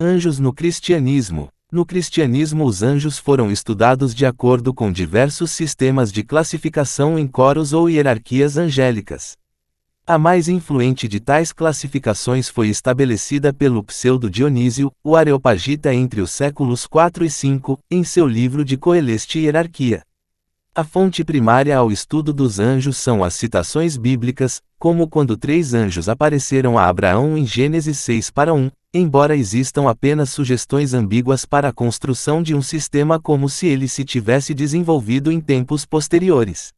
Anjos no cristianismo. No cristianismo, os anjos foram estudados de acordo com diversos sistemas de classificação em coros ou hierarquias angélicas. A mais influente de tais classificações foi estabelecida pelo pseudo-Dionísio, o Areopagita entre os séculos IV e V, em seu livro de Coeleste Hierarquia. A fonte primária ao estudo dos anjos são as citações bíblicas, como quando 3 anjos apareceram a Abraão em Gênesis 6:1, embora existam apenas sugestões ambíguas para a construção de um sistema como se ele se tivesse desenvolvido em tempos posteriores.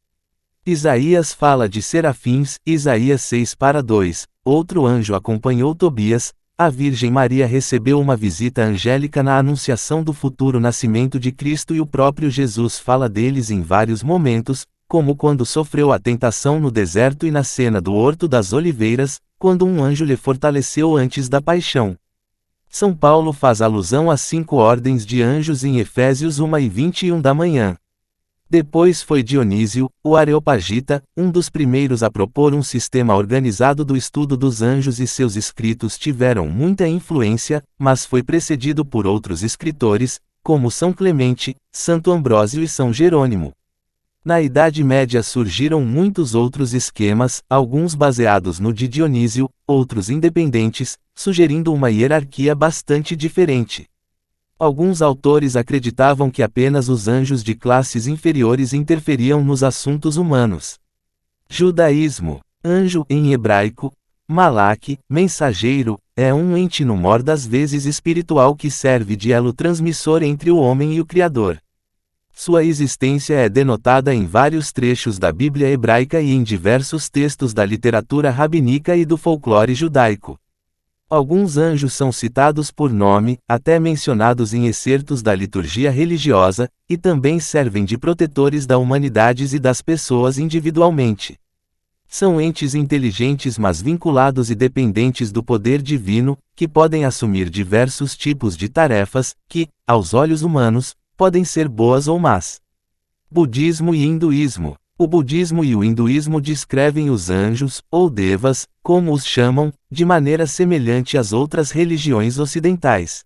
Isaías fala de serafins, Isaías 6:2, outro anjo acompanhou Tobias, a Virgem Maria recebeu uma visita angélica na anunciação do futuro nascimento de Cristo e o próprio Jesus fala deles em vários momentos, como quando sofreu a tentação no deserto e na cena do Horto das Oliveiras, quando um anjo lhe fortaleceu antes da paixão. São Paulo faz alusão às 5 ordens de anjos em Efésios 1:21 da manhã. Depois foi Dionísio, o Areopagita, um dos primeiros a propor um sistema organizado do estudo dos anjos e seus escritos tiveram muita influência, mas foi precedido por outros escritores, como São Clemente, Santo Ambrósio e São Jerônimo. Na Idade Média surgiram muitos outros esquemas, alguns baseados no de Dionísio, outros independentes, sugerindo uma hierarquia bastante diferente. Alguns autores acreditavam que apenas os anjos de classes inferiores interferiam nos assuntos humanos. Judaísmo. Anjo, em hebraico, malak, mensageiro, é um ente no mor das vezes espiritual que serve de elo transmissor entre o homem e o Criador. Sua existência é denotada em vários trechos da Bíblia hebraica e em diversos textos da literatura rabínica e do folclore judaico. Alguns anjos são citados por nome, até mencionados em excertos da liturgia religiosa, e também servem de protetores da humanidade e das pessoas individualmente. São entes inteligentes mas vinculados e dependentes do poder divino, que podem assumir diversos tipos de tarefas, que, aos olhos humanos, podem ser boas ou más. Budismo e hinduísmo. O budismo e o hinduísmo descrevem os anjos, ou devas, como os chamam, de maneira semelhante às outras religiões ocidentais.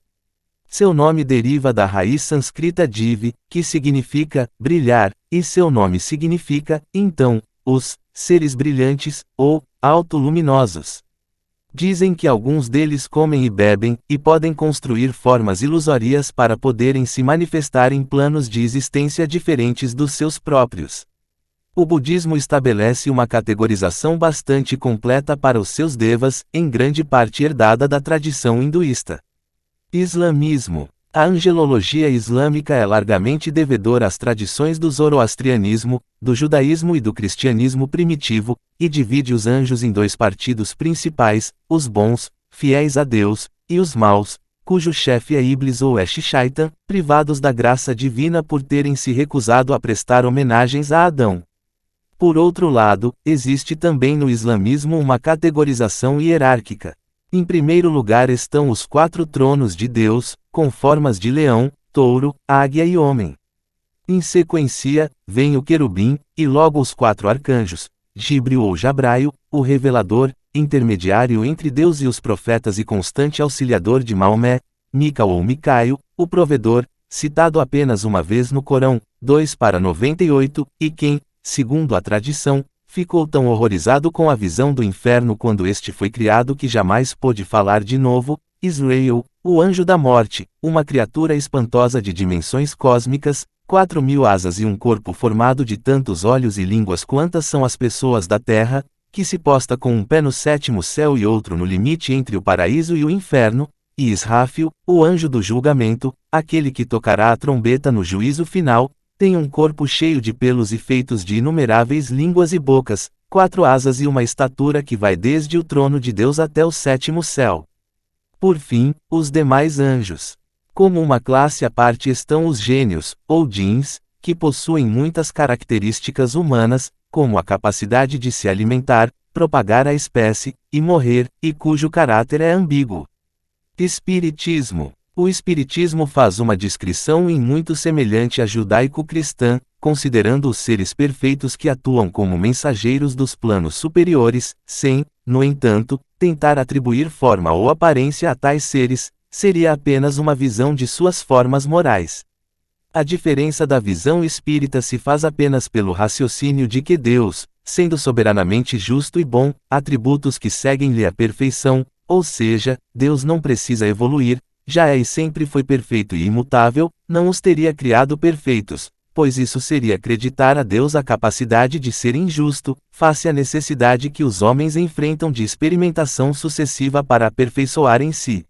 Seu nome deriva da raiz sânscrita divi, que significa brilhar, e seu nome significa, então, os seres brilhantes, ou autoluminosos. Dizem que alguns deles comem e bebem, e podem construir formas ilusórias para poderem se manifestar em planos de existência diferentes dos seus próprios. O budismo estabelece uma categorização bastante completa para os seus devas, em grande parte herdada da tradição hinduísta. Islamismo. A angelologia islâmica é largamente devedora às tradições do zoroastrianismo, do judaísmo e do cristianismo primitivo, e divide os anjos em 2 partidos principais, os bons, fiéis a Deus, e os maus, cujo chefe é Iblis ou Shaitan, privados da graça divina por terem se recusado a prestar homenagens a Adão. Por outro lado, existe também no islamismo uma categorização hierárquica. Em primeiro lugar estão os 4 tronos de Deus, com formas de leão, touro, águia e homem. Em sequência, vem o querubim, e logo os 4 arcanjos, Jibril ou Jabraio, o revelador, intermediário entre Deus e os profetas e constante auxiliador de Maomé, Mica ou Micaio, o provedor, citado apenas uma vez no Corão, 2:98, e quem, segundo a tradição, ficou tão horrorizado com a visão do inferno quando este foi criado que jamais pôde falar de novo, Israel, o anjo da morte, uma criatura espantosa de dimensões cósmicas, 4.000 asas e um corpo formado de tantos olhos e línguas quantas são as pessoas da terra, que se posta com um pé no 7º céu e outro no limite entre o paraíso e o inferno, e Israfil, o anjo do julgamento, aquele que tocará a trombeta no juízo final, tem um corpo cheio de pelos e feitos de inumeráveis línguas e bocas, 4 asas e uma estatura que vai desde o trono de Deus até o 7º céu. Por fim, os demais anjos. Como uma classe à parte estão os gênios, ou djinns, que possuem muitas características humanas, como a capacidade de se alimentar, propagar a espécie, e morrer, e cujo caráter é ambíguo. Espiritismo. O Espiritismo faz uma descrição em muito semelhante à judaico-cristã, considerando os seres perfeitos que atuam como mensageiros dos planos superiores, sem, no entanto, tentar atribuir forma ou aparência a tais seres, seria apenas uma visão de suas formas morais. A diferença da visão espírita se faz apenas pelo raciocínio de que Deus, sendo soberanamente justo e bom, atributos que seguem-lhe a perfeição, ou seja, Deus não precisa evoluir, já é e sempre foi perfeito e imutável, não os teria criado perfeitos, pois isso seria acreditar a Deus a capacidade de ser injusto, face à necessidade que os homens enfrentam de experimentação sucessiva para aperfeiçoar em si.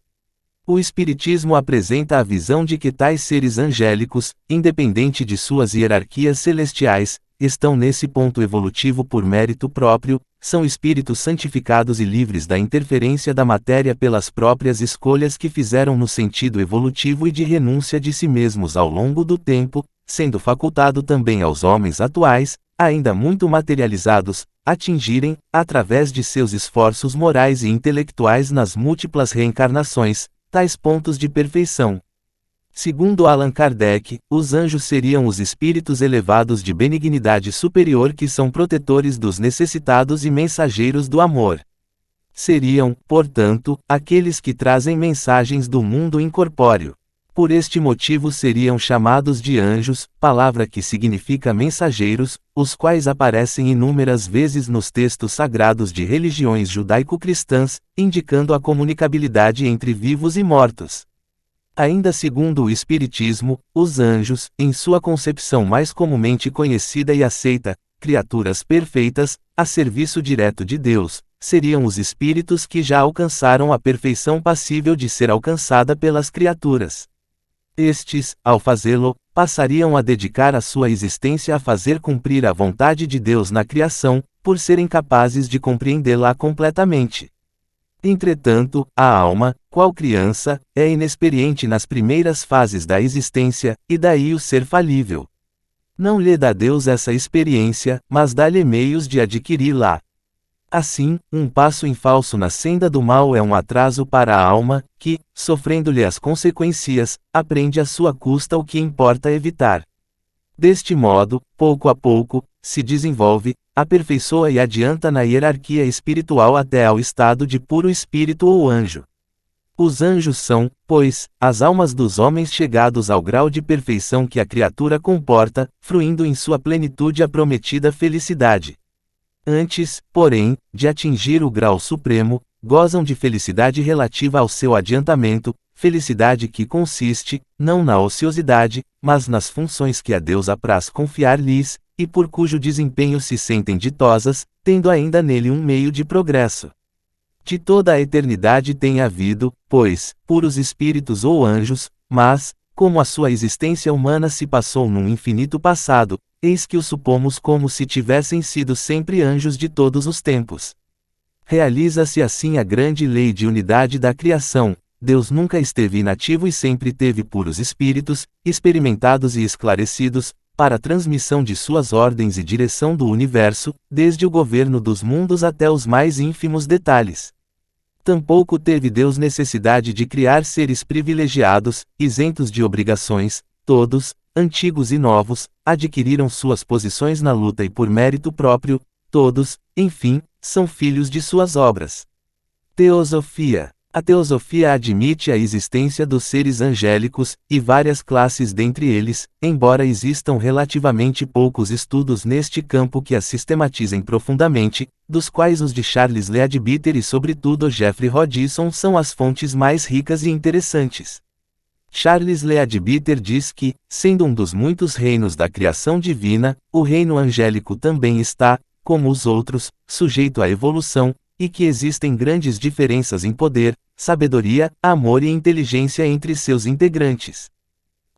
O Espiritismo apresenta a visão de que tais seres angélicos, independente de suas hierarquias celestiais, estão nesse ponto evolutivo por mérito próprio, são espíritos santificados e livres da interferência da matéria pelas próprias escolhas que fizeram no sentido evolutivo e de renúncia de si mesmos ao longo do tempo, sendo facultado também aos homens atuais, ainda muito materializados, atingirem, através de seus esforços morais e intelectuais nas múltiplas reencarnações, tais pontos de perfeição. Segundo Allan Kardec, os anjos seriam os espíritos elevados de benignidade superior que são protetores dos necessitados e mensageiros do amor. Seriam, portanto, aqueles que trazem mensagens do mundo incorpóreo. Por este motivo seriam chamados de anjos, palavra que significa mensageiros, os quais aparecem inúmeras vezes nos textos sagrados de religiões judaico-cristãs, indicando a comunicabilidade entre vivos e mortos. Ainda segundo o Espiritismo, os anjos, em sua concepção mais comumente conhecida e aceita, criaturas perfeitas, a serviço direto de Deus, seriam os espíritos que já alcançaram a perfeição passível de ser alcançada pelas criaturas. Estes, ao fazê-lo, passariam a dedicar a sua existência a fazer cumprir a vontade de Deus na criação, por serem capazes de compreendê-la completamente. Entretanto, a alma, qual criança, é inexperiente nas primeiras fases da existência, e daí o ser falível. Não lhe dá Deus essa experiência, mas dá-lhe meios de adquiri-la. Assim, um passo em falso na senda do mal é um atraso para a alma, que, sofrendo-lhe as consequências, aprende à sua custa o que importa evitar. Deste modo, pouco a pouco, se desenvolve, aperfeiçoa e adianta na hierarquia espiritual até ao estado de puro espírito ou anjo. Os anjos são, pois, as almas dos homens chegados ao grau de perfeição que a criatura comporta, fruindo em sua plenitude a prometida felicidade. Antes, porém, de atingir o grau supremo, gozam de felicidade relativa ao seu adiantamento, felicidade que consiste, não na ociosidade, mas nas funções que a Deus apraz confiar-lhes, e por cujo desempenho se sentem ditosas, tendo ainda nele um meio de progresso. De toda a eternidade tem havido, pois, puros espíritos ou anjos, mas, como a sua existência humana se passou num infinito passado, eis que o supomos como se tivessem sido sempre anjos de todos os tempos. Realiza-se assim a grande lei de unidade da criação. Deus nunca esteve inativo e sempre teve puros espíritos, experimentados e esclarecidos, para a transmissão de suas ordens e direção do universo, desde o governo dos mundos até os mais ínfimos detalhes. Tampouco teve Deus necessidade de criar seres privilegiados, isentos de obrigações. Todos, antigos e novos, adquiriram suas posições na luta e por mérito próprio, todos, enfim, são filhos de suas obras. Teosofia. A teosofia admite a existência dos seres angélicos, e várias classes dentre eles, embora existam relativamente poucos estudos neste campo que as sistematizem profundamente, dos quais os de Charles Leadbeater e sobretudo Jeffrey Hodgson são as fontes mais ricas e interessantes. Charles Leadbeater diz que, sendo um dos muitos reinos da criação divina, o reino angélico também está, como os outros, sujeito à evolução, e que existem grandes diferenças em poder, sabedoria, amor e inteligência entre seus integrantes.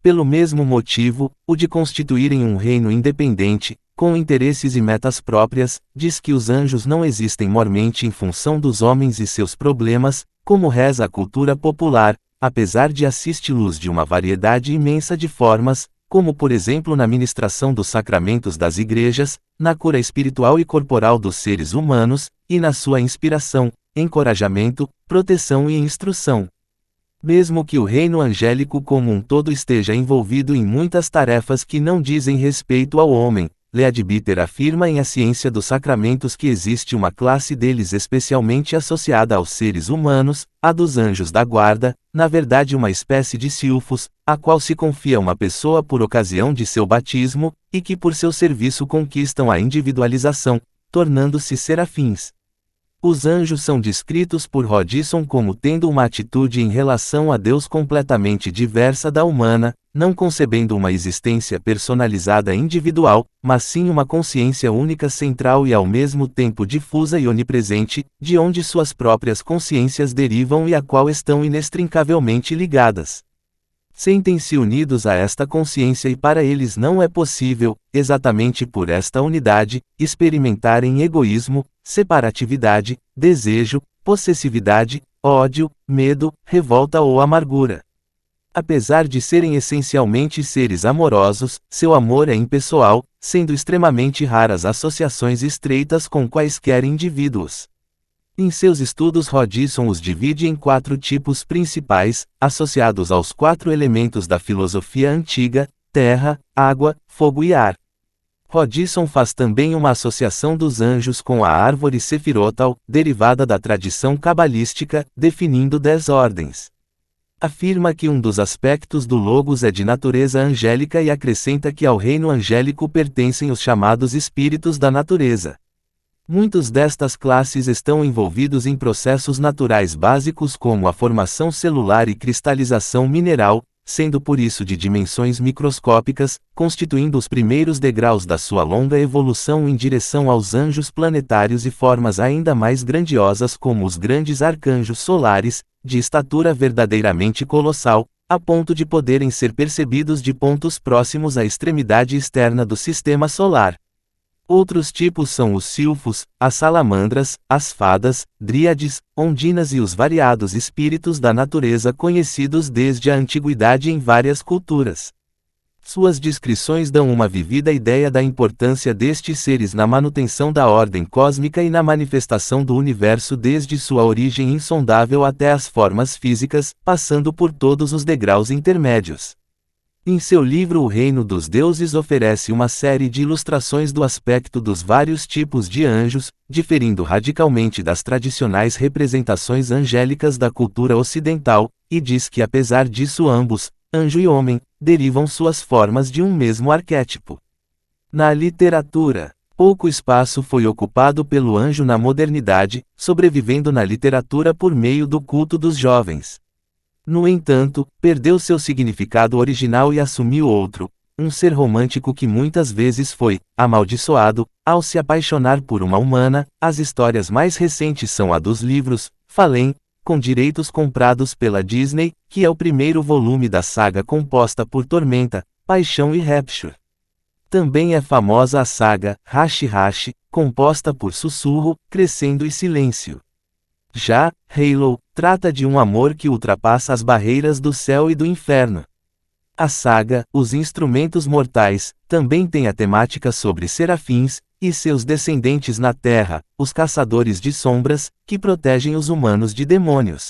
Pelo mesmo motivo, o de constituírem um reino independente, com interesses e metas próprias, diz que os anjos não existem mormente em função dos homens e seus problemas, como reza a cultura popular, apesar de assisti-los de uma variedade imensa de formas, como por exemplo na ministração dos sacramentos das igrejas, na cura espiritual e corporal dos seres humanos, e na sua inspiração, encorajamento, proteção e instrução. Mesmo que o reino angélico como um todo esteja envolvido em muitas tarefas que não dizem respeito ao homem, Leadbeater afirma em A Ciência dos Sacramentos que existe uma classe deles especialmente associada aos seres humanos, a dos anjos da guarda, na verdade uma espécie de silfos, a qual se confia uma pessoa por ocasião de seu batismo, e que por seu serviço conquistam a individualização, tornando-se serafins. Os anjos são descritos por Hodgson como tendo uma atitude em relação a Deus completamente diversa da humana, não concebendo uma existência personalizada individual, mas sim uma consciência única central e ao mesmo tempo difusa e onipresente, de onde suas próprias consciências derivam e a qual estão inextricavelmente ligadas. Sentem-se unidos a esta consciência e para eles não é possível, exatamente por esta unidade, experimentarem egoísmo, separatividade, desejo, possessividade, ódio, medo, revolta ou amargura. Apesar de serem essencialmente seres amorosos, seu amor é impessoal, sendo extremamente raras associações estreitas com quaisquer indivíduos. Em seus estudos Hodgson os divide em 4 tipos principais, associados aos 4 elementos da filosofia antiga: terra, água, fogo e ar. Hodgson faz também uma associação dos anjos com a árvore Sephirotal, derivada da tradição cabalística, definindo 10 ordens. Afirma que um dos aspectos do Logos é de natureza angélica e acrescenta que ao reino angélico pertencem os chamados espíritos da natureza. Muitos destas classes estão envolvidos em processos naturais básicos como a formação celular e cristalização mineral, sendo por isso de dimensões microscópicas, constituindo os primeiros degraus da sua longa evolução em direção aos anjos planetários e formas ainda mais grandiosas como os grandes arcanjos solares, de estatura verdadeiramente colossal, a ponto de poderem ser percebidos de pontos próximos à extremidade externa do sistema solar. Outros tipos são os silfos, as salamandras, as fadas, dríades, ondinas e os variados espíritos da natureza conhecidos desde a antiguidade em várias culturas. Suas descrições dão uma vívida ideia da importância destes seres na manutenção da ordem cósmica e na manifestação do universo desde sua origem insondável até as formas físicas, passando por todos os degraus intermédios. Em seu livro O Reino dos Deuses oferece uma série de ilustrações do aspecto dos vários tipos de anjos, diferindo radicalmente das tradicionais representações angélicas da cultura ocidental, e diz que apesar disso ambos, anjo e homem, derivam suas formas de um mesmo arquétipo. Na literatura, pouco espaço foi ocupado pelo anjo na modernidade, sobrevivendo na literatura por meio do culto dos jovens. No entanto, perdeu seu significado original e assumiu outro, um ser romântico que muitas vezes foi amaldiçoado, ao se apaixonar por uma humana. As histórias mais recentes são a dos livros Fallen, com direitos comprados pela Disney, que é o primeiro volume da saga composta por Tormenta, Paixão e Rapture. Também é famosa a saga Hashi Hashi, composta por Sussurro, Crescendo e Silêncio. Já Halo trata de um amor que ultrapassa as barreiras do céu e do inferno. A saga Os Instrumentos Mortais também tem a temática sobre serafins e seus descendentes na Terra, os caçadores de sombras, que protegem os humanos de demônios.